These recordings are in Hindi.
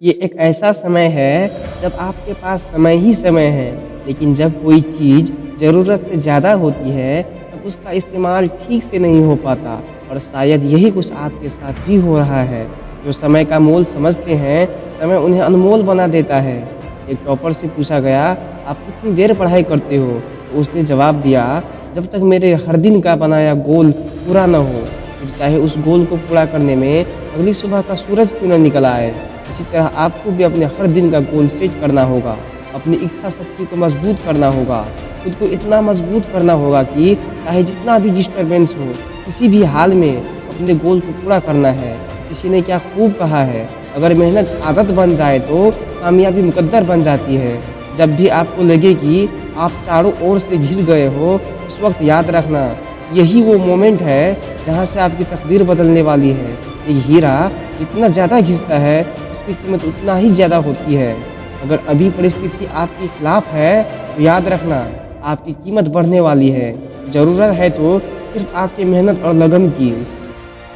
ये एक ऐसा समय है जब आपके पास समय ही समय है, लेकिन जब कोई चीज़ ज़रूरत से ज़्यादा होती है, तब उसका इस्तेमाल ठीक से नहीं हो पाता और शायद यही कुछ आपके साथ भी हो रहा है। जो समय का मोल समझते हैं, समय उन्हें अनमोल बना देता है। एक टॉपर से पूछा गया, "आप कितनी देर पढ़ाई करते हो?" तो उसने जवाब दिया, "जब तक मेरे हर दिन का बनाया गोल पूरा न हो, फिर चाहे उस गोल को पूरा करने में अगली सुबह का सूरज क्यों न निकल आए।" इसी तरह आपको भी अपने हर दिन का गोल सेट करना होगा, अपनी इच्छा शक्ति को मजबूत करना होगा, खुद को इतना मजबूत करना होगा कि चाहे जितना भी डिस्टर्बेंस हो, किसी भी हाल में अपने गोल को पूरा करना है। किसी ने क्या खूब कहा है, अगर मेहनत आदत बन जाए तो कामयाबी मुकद्दर बन जाती है। जब भी आपको लगे कि आप चारों ओर से घिर गए हो, उस वक्त याद रखना, यही वो मोमेंट है जहाँ से आपकी तकदीर बदलने वाली है। एक हीरा जितना ज़्यादा घिसता है, उसकी कीमत उतना ही ज़्यादा होती है। अगर अभी परिस्थिति आपके खिलाफ है, तो याद रखना, आपकी कीमत बढ़ने वाली है। ज़रूरत है तो सिर्फ आपकी मेहनत और लगन की।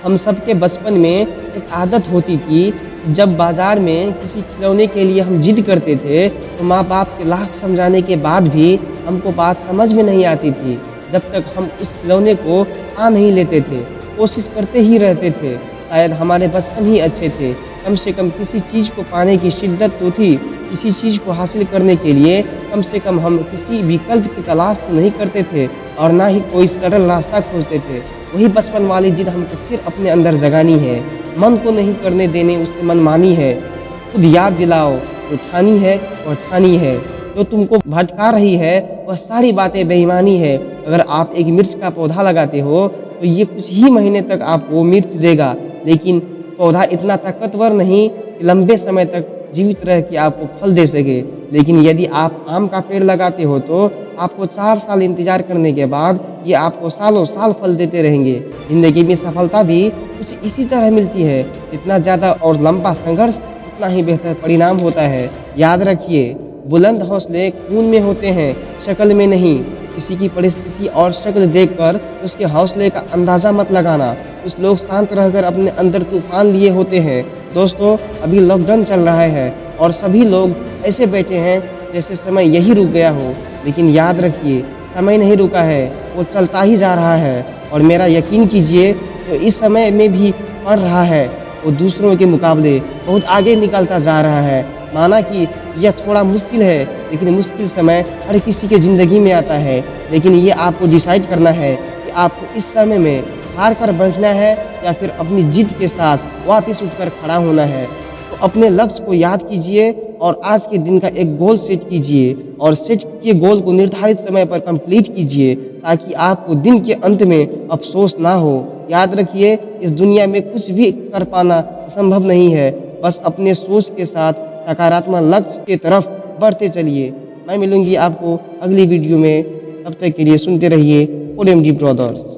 हम सबके बचपन में एक आदत होती थी, जब बाज़ार में किसी खिलौने के लिए हम जिद करते थे, तो माँ-बाप के लाख समझाने के बाद भी हमको बात समझ में नहीं आती थी। जब तक हम उस खिलौने को पा नहीं लेते थे, कोशिश करते ही रहते थे। शायद हमारे बचपन ही अच्छे थे। कम से कम किसी चीज़ को पाने की शिद्दत तो थी। किसी चीज़ को हासिल करने के लिए कम से कम हम किसी विकल्प की तलाश तो नहीं करते थे और ना ही कोई सरल रास्ता खोजते थे। वही बचपन वाली जिद हमको फिर अपने अंदर जगानी है। मन को नहीं करने देने उससे मनमानी है। खुद याद दिलाओ, जो ठानी है वह ठानी है। जो तुमको भटका रही है वह सारी बातें बेईमानी है। अगर आप एक मिर्च का पौधा लगाते हो, तो ये कुछ ही महीने तक आपको मिर्च देगा, लेकिन पौधा इतना ताकतवर नहीं कि लंबे समय तक जीवित रह के आपको फल दे सके। लेकिन यदि आप आम का पेड़ लगाते हो, तो आपको 4 साल इंतजार करने के बाद ये आपको सालों साल फल देते रहेंगे। ज़िंदगी में सफलता भी कुछ इसी तरह मिलती है। जितना ज़्यादा और लंबा संघर्ष, उतना ही बेहतर परिणाम होता है। याद रखिए, बुलंद हौसले खून में होते हैं, शक्ल में नहीं। किसी की परिस्थिति और शक्ल देखकर उसके हौसले का अंदाज़ा मत लगाना। कुछ लोग शांत रहकर अपने अंदर तूफान लिए होते हैं। दोस्तों, अभी लॉकडाउन चल रहा है और सभी लोग ऐसे बैठे हैं जैसे समय यही रुक गया हो। लेकिन याद रखिए, समय नहीं रुका है, वो चलता ही जा रहा है। और मेरा यकीन कीजिए, जो इस समय में भी पढ़ रहा है, वो दूसरों के मुकाबले बहुत आगे निकलता जा रहा है। माना कि यह थोड़ा मुश्किल है, लेकिन मुश्किल समय हर किसी के ज़िंदगी में आता है। लेकिन ये आपको डिसाइड करना है कि आपको इस समय में हार कर बैठना है या फिर अपनी जिद के साथ वापस उठकर खड़ा होना है। तो अपने लक्ष्य को याद कीजिए और आज के दिन का एक गोल सेट कीजिए और सेट किए गोल को निर्धारित समय पर कंप्लीट कीजिए, ताकि आपको दिन के अंत में अफसोस ना हो। याद रखिए, इस दुनिया में कुछ भी कर पाना संभव नहीं है। बस अपने सोच के साथ सकारात्मक लक्ष्य की तरफ बढ़ते चलिए। मैं मिलूंगी आपको अगली वीडियो में। तब तक के लिए सुनते रहिए OMD ब्रदर्स।